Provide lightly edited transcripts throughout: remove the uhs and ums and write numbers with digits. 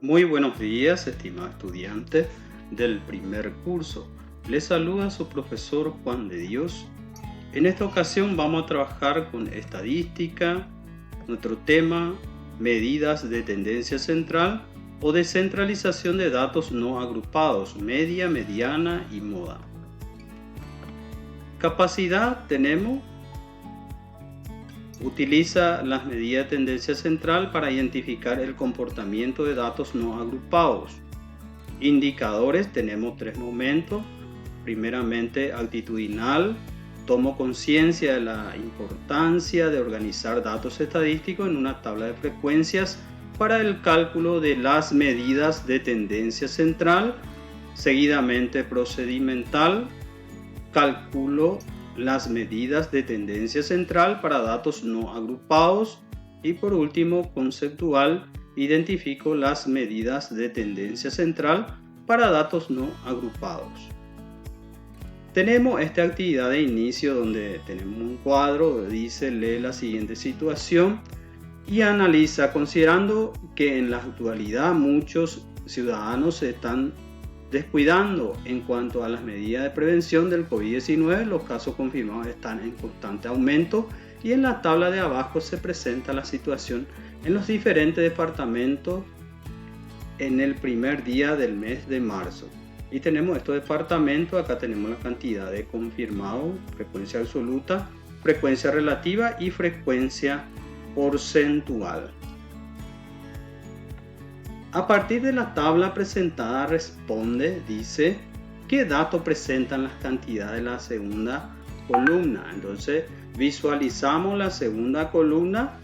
Muy buenos días, estimado estudiante del primer curso. Les saluda su profesor Juan de Dios. En esta ocasión vamos a trabajar con estadística, nuestro tema, medidas de tendencia central o descentralización de datos no agrupados, media, mediana y moda. Capacidad tenemos. Utiliza las medidas de tendencia central para identificar el comportamiento de datos no agrupados. Indicadores, tenemos tres momentos. Primeramente, actitudinal. Tomo conciencia de la importancia de organizar datos estadísticos en una tabla de frecuencias para el cálculo de las medidas de tendencia central. Seguidamente, procedimental. Calculo las medidas de tendencia central para datos no agrupados. Y por último, conceptual, identifico las medidas de tendencia central para datos no agrupados. Tenemos esta actividad de inicio donde tenemos un cuadro, dice, lee la siguiente situación y analiza, considerando que en la actualidad muchos ciudadanos se están descuidando en cuanto a las medidas de prevención del COVID-19, los casos confirmados están en constante aumento y en la tabla de abajo se presenta la situación en los diferentes departamentos en el primer día del mes de marzo. Y tenemos estos departamentos, acá tenemos la cantidad de confirmados, frecuencia absoluta, frecuencia relativa y frecuencia porcentual. A partir de la tabla presentada responde, dice, ¿qué datos presentan las cantidades de la segunda columna? Entonces visualizamos la segunda columna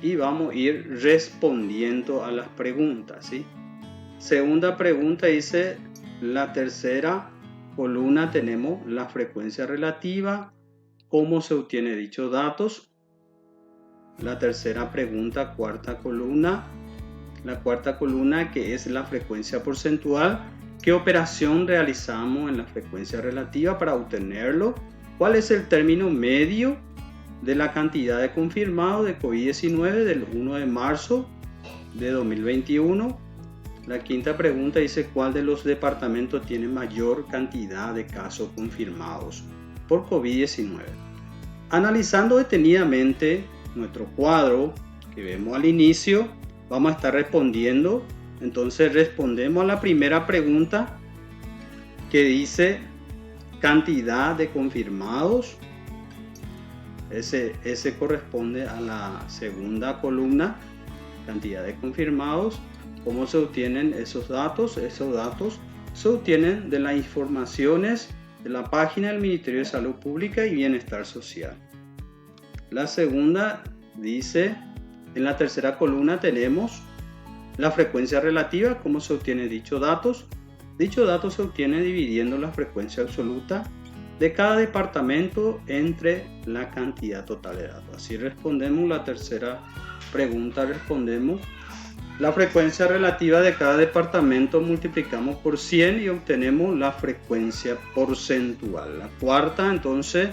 y vamos a ir respondiendo a las preguntas, ¿sí? Segunda pregunta dice, la tercera columna tenemos la frecuencia relativa, ¿cómo se obtiene dichos datos? La tercera pregunta, cuarta columna. La cuarta columna, que es la frecuencia porcentual, ¿qué operación realizamos en la frecuencia relativa para obtenerlo? ¿Cuál es el término medio de la cantidad de confirmados de COVID-19 del 1 de marzo de 2021? La quinta pregunta dice, ¿cuál de los departamentos tiene mayor cantidad de casos confirmados por COVID-19? Analizando detenidamente nuestro cuadro que vemos al inicio, vamos a estar respondiendo. Entonces respondemos a la primera pregunta que dice cantidad de confirmados. Ese corresponde a la segunda columna, cantidad de confirmados. ¿Cómo se obtienen esos datos? Esos datos se obtienen de las informaciones de la página del Ministerio de Salud Pública y Bienestar Social. La segunda dice, en la tercera columna tenemos la frecuencia relativa, cómo se obtienen dichos datos. Dichos datos se obtienen dividiendo la frecuencia absoluta de cada departamento entre la cantidad total de datos. Así respondemos la tercera pregunta, respondemos la frecuencia relativa de cada departamento, multiplicamos por 100 y obtenemos la frecuencia porcentual. La cuarta, entonces,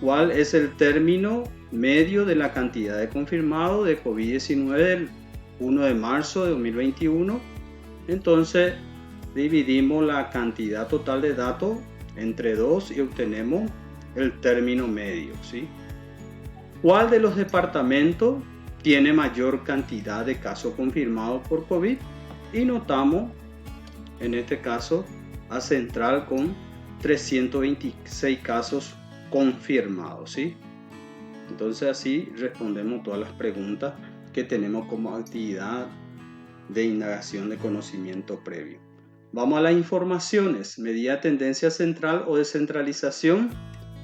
¿cuál es el término medio de la cantidad de confirmados de COVID-19 del 1 de marzo de 2021? Entonces dividimos la cantidad total de datos entre 2 y obtenemos el término medio, ¿sí? ¿Cuál de los departamentos tiene mayor cantidad de casos confirmados por COVID? Y notamos en este caso a Central con 326 casos confirmados, ¿sí? Entonces así respondemos todas las preguntas que tenemos como actividad de indagación de conocimiento previo. Vamos a las informaciones. Medida de tendencia central o descentralización.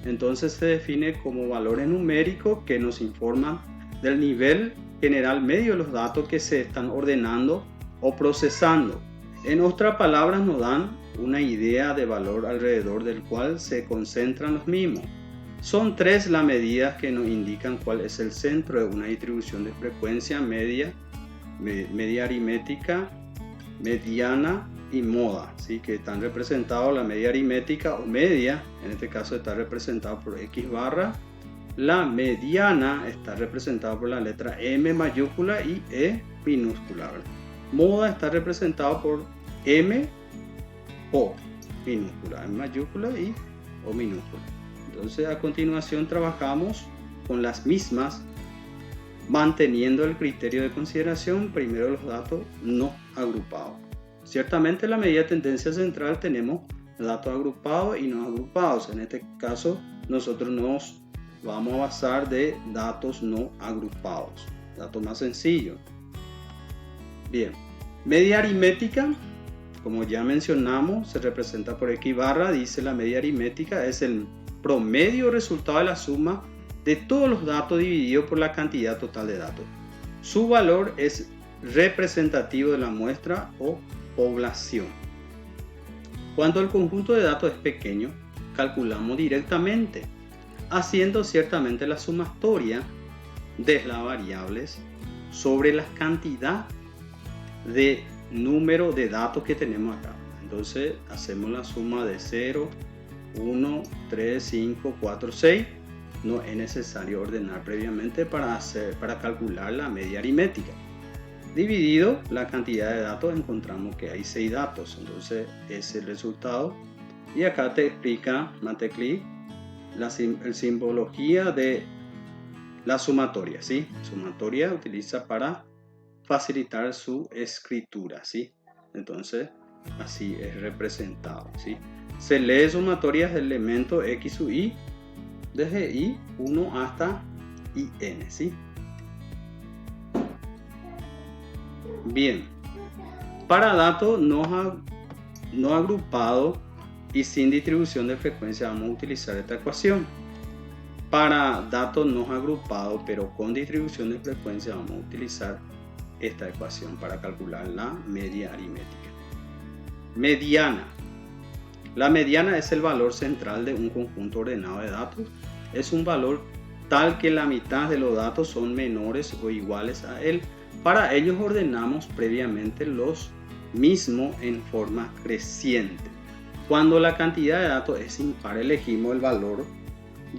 Entonces se define como valores numéricos que nos informan del nivel general medio de los datos que se están ordenando o procesando. En otras palabras, nos dan una idea de valor alrededor del cual se concentran los mismos. Son tres las medidas que nos indican cuál es el centro de una distribución de frecuencia: media aritmética, mediana y moda, ¿sí? Que están representados la media aritmética o media, en este caso está representado por X barra. La mediana está representada por la letra M mayúscula y E minúscula, ¿verdad? Moda está representado por M O minúscula, M mayúscula y O minúscula. Entonces a continuación trabajamos con las mismas, manteniendo el criterio de consideración, primero los datos no agrupados. Ciertamente en la medida de tendencia central tenemos datos agrupados y no agrupados. En este caso nosotros nos vamos a basar de datos no agrupados, datos más sencillos. Bien, media aritmética, como ya mencionamos, se representa por X barra. Dice la media aritmética es el promedio resultado de la suma de todos los datos dividido por la cantidad total de datos. Su valor es representativo de la muestra o población. Cuando el conjunto de datos es pequeño, calculamos directamente, haciendo ciertamente la sumatoria de las variables sobre la cantidad de número de datos que tenemos acá. Entonces hacemos la suma de 0, 1, 3, 5, 4, 6. No es necesario ordenar previamente para calcular la media aritmética. Dividido la cantidad de datos, encontramos que hay 6 datos. Entonces es el resultado. Y acá te explica Mateclic la simbología de la sumatoria, ¿sí? Sumatoria utiliza para facilitar su escritura, ¿sí? Entonces así es representado, ¿sí? Se lee sumatorias de elementos X sub Y desde I1 hasta IN, ¿sí? Bien, para datos no agrupados y sin distribución de frecuencia vamos a utilizar esta ecuación. Para datos no agrupados pero con distribución de frecuencia vamos a utilizar esta ecuación para calcular la media aritmética. Mediana. La mediana es el valor central de un conjunto ordenado de datos. Es un valor tal que la mitad de los datos son menores o iguales a él. Para ellos ordenamos previamente los mismos en forma creciente. Cuando la cantidad de datos es impar, elegimos el valor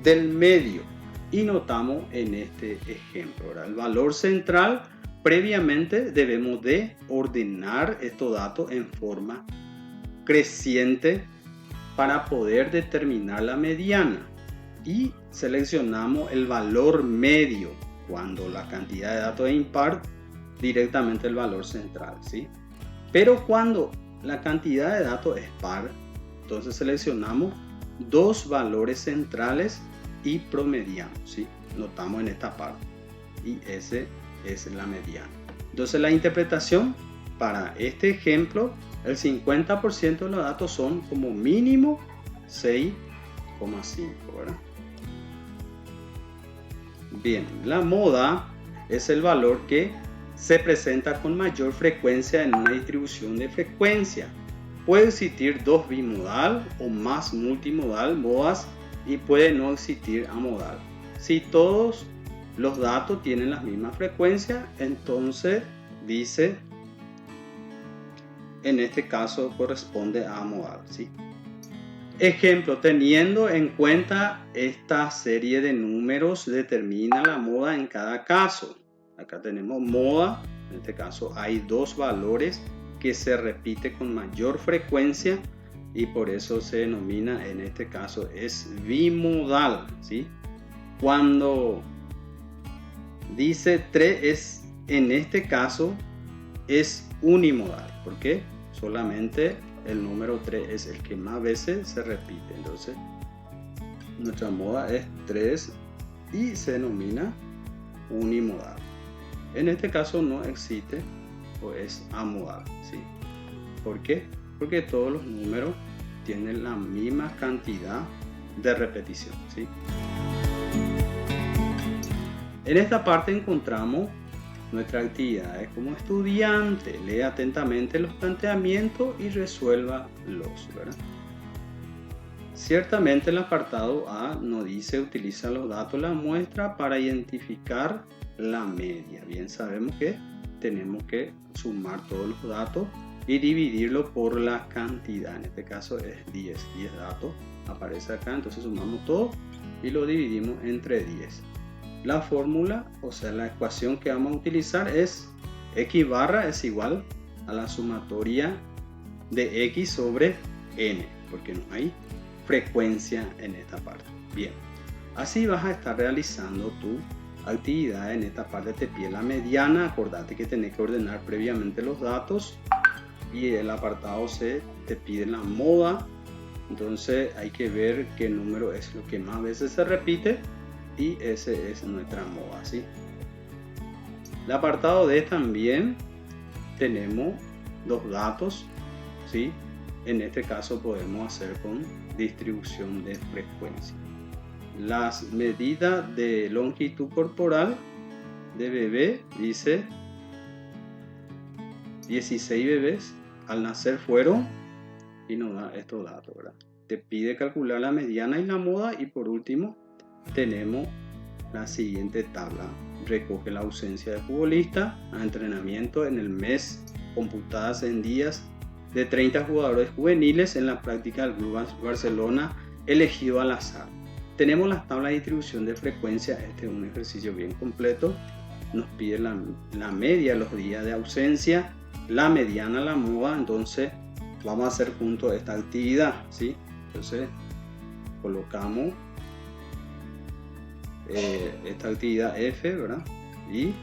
del medio y notamos en este ejemplo, ¿verdad? El valor central, previamente debemos de ordenar estos datos en forma creciente para poder determinar la mediana, y seleccionamos el valor medio. Cuando la cantidad de datos es impar, directamente el valor central, ¿sí? Pero cuando la cantidad de datos es par, entonces seleccionamos dos valores centrales y promediamos, ¿sí? Notamos en esta parte, y ese es la mediana. Entonces la interpretación para este ejemplo, el 50% de los datos son como mínimo 6,5, ¿verdad? Bien, la moda es el valor que se presenta con mayor frecuencia en una distribución de frecuencia. Puede existir dos bimodal o más multimodal modas y puede no existir amodal. Si todos los datos tienen la misma frecuencia, entonces dice, en este caso corresponde a amodal, ¿sí? Ejemplo, teniendo en cuenta esta serie de números, determina la moda en cada caso. Acá tenemos moda, en este caso hay dos valores que se repite con mayor frecuencia y por eso se denomina, en este caso es bimodal, ¿sí? Cuando dice 3 en este caso es unimodal, porque solamente el número 3 es el que más veces se repite. Entonces nuestra moda es 3 y se denomina unimodal. En este caso no existe o es amodal, ¿sí? ¿Por qué? Porque todos los números tienen la misma cantidad de repetición, ¿sí? En esta parte encontramos nuestras actividades como estudiante. Lee atentamente los planteamientos y resuélvalos, ¿verdad? Ciertamente el apartado A nos dice utiliza los datos de la muestra para identificar la media. Bien, sabemos que tenemos que sumar todos los datos y dividirlo por la cantidad. En este caso es 10 datos, aparece acá, entonces sumamos todo y lo dividimos entre 10. La fórmula, o sea la ecuación que vamos a utilizar es X barra es igual a la sumatoria de x sobre n, porque no hay frecuencia en esta parte. Bien, así vas a estar realizando tu actividad. En esta parte te pide la mediana. Acordate que tenés que ordenar previamente los datos, y el apartado C te pide la moda. Entonces hay que ver qué número es lo que más veces se repite, y ese es nuestra moda, ¿sí? El apartado D también tenemos los datos, ¿sí? En este caso podemos hacer con distribución de frecuencia. Las medidas de longitud corporal de bebé, dice 16 bebés al nacer fueron, y nos da estos datos, ¿verdad? Te pide calcular la mediana y la moda, y por último tenemos la siguiente tabla. Recoge la ausencia de futbolista a entrenamiento en el mes, computadas en días de 30 jugadores juveniles en la práctica del Club Barcelona elegido al azar. Tenemos las tablas de distribución de frecuencia. Este es un ejercicio bien completo. Nos pide la media, los días de ausencia, la mediana, la moda. Entonces vamos a hacer juntos esta actividad, ¿sí? Entonces colocamos esta actividad F, ¿verdad? Y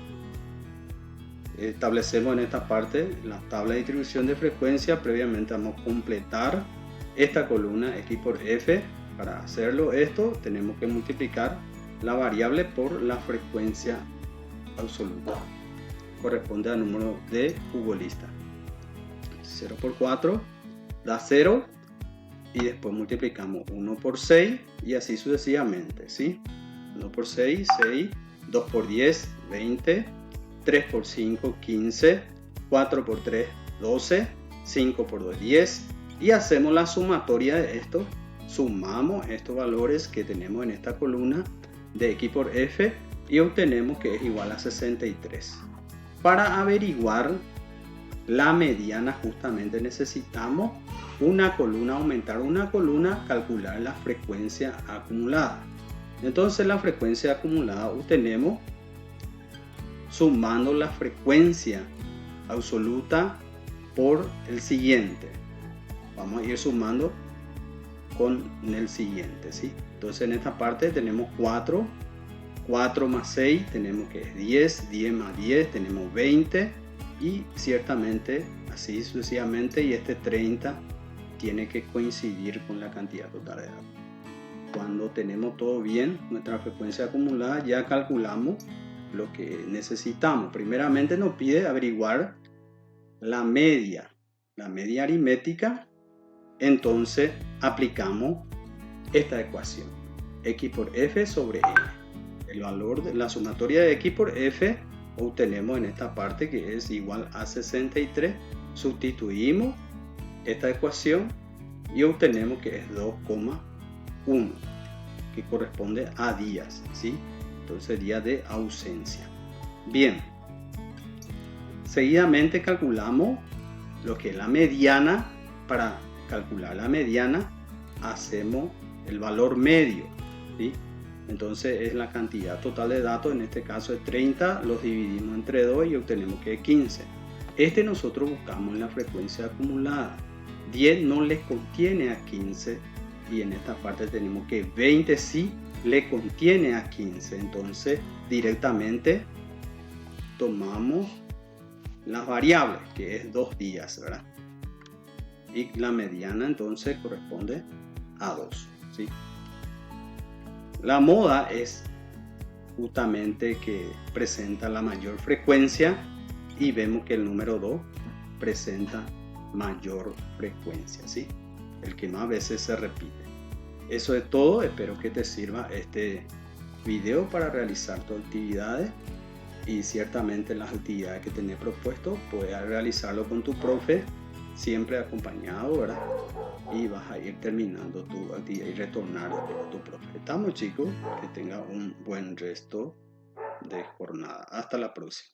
establecemos en esta parte la tabla de distribución de frecuencia. Previamente vamos a completar esta columna X por F. Para hacerlo esto tenemos que multiplicar la variable por la frecuencia absoluta. Corresponde al número de futbolista. 0 por 4 da 0, y después multiplicamos 1 por 6 y así sucesivamente, ¿sí? 1 por 6, 6, 2 por 10, 20, 3 por 5, 15, 4 por 3, 12, 5 por 2, 10, y hacemos la sumatoria de esto. Sumamos estos valores que tenemos en esta columna de X por F y obtenemos que es igual a 63. Para averiguar la mediana justamente necesitamos una columna, aumentar una columna, calcular la frecuencia acumulada. Entonces la frecuencia acumulada obtenemos sumando la frecuencia absoluta por el siguiente. Vamos a ir sumando con el siguiente, ¿sí? Entonces en esta parte tenemos 4, 4 más 6 tenemos que es 10, 10 más 10 tenemos 20, y ciertamente así sucesivamente, y este 30 tiene que coincidir con la cantidad total de datos. Cuando tenemos todo bien, nuestra frecuencia acumulada, ya calculamos lo que necesitamos. Primeramente nos pide averiguar la media aritmética. Entonces aplicamos esta ecuación, X por F sobre N. El valor de la sumatoria de X por F obtenemos en esta parte, que es igual a 63. Sustituimos esta ecuación y obtenemos que es 2,1, que corresponde a días, ¿sí? Entonces día de ausencia. Bien, seguidamente calculamos lo que es la mediana. Para calcular la mediana hacemos el valor medio, ¿sí? Entonces es la cantidad total de datos, en este caso es 30, los dividimos entre 2 y obtenemos que es 15. Nosotros buscamos en la frecuencia acumulada. 10 no le contiene a 15, y en esta parte tenemos que 20 sí le contiene a 15. Entonces directamente tomamos las variables, que es 2 días, ¿verdad? Y la mediana entonces corresponde a 2, ¿sí? La moda es justamente que presenta la mayor frecuencia, y vemos que el número 2 presenta mayor frecuencia, ¿sí? El que más veces se repite. Eso es todo. Espero que te sirva este video para realizar tus actividades, y ciertamente las actividades que tenés propuesto puedes realizarlo con tu profe, siempre acompañado, ¿verdad? Y vas a ir terminando tu actividad y retornar a tu profe. Estamos, chicos, que tenga un buen resto de jornada. Hasta la próxima.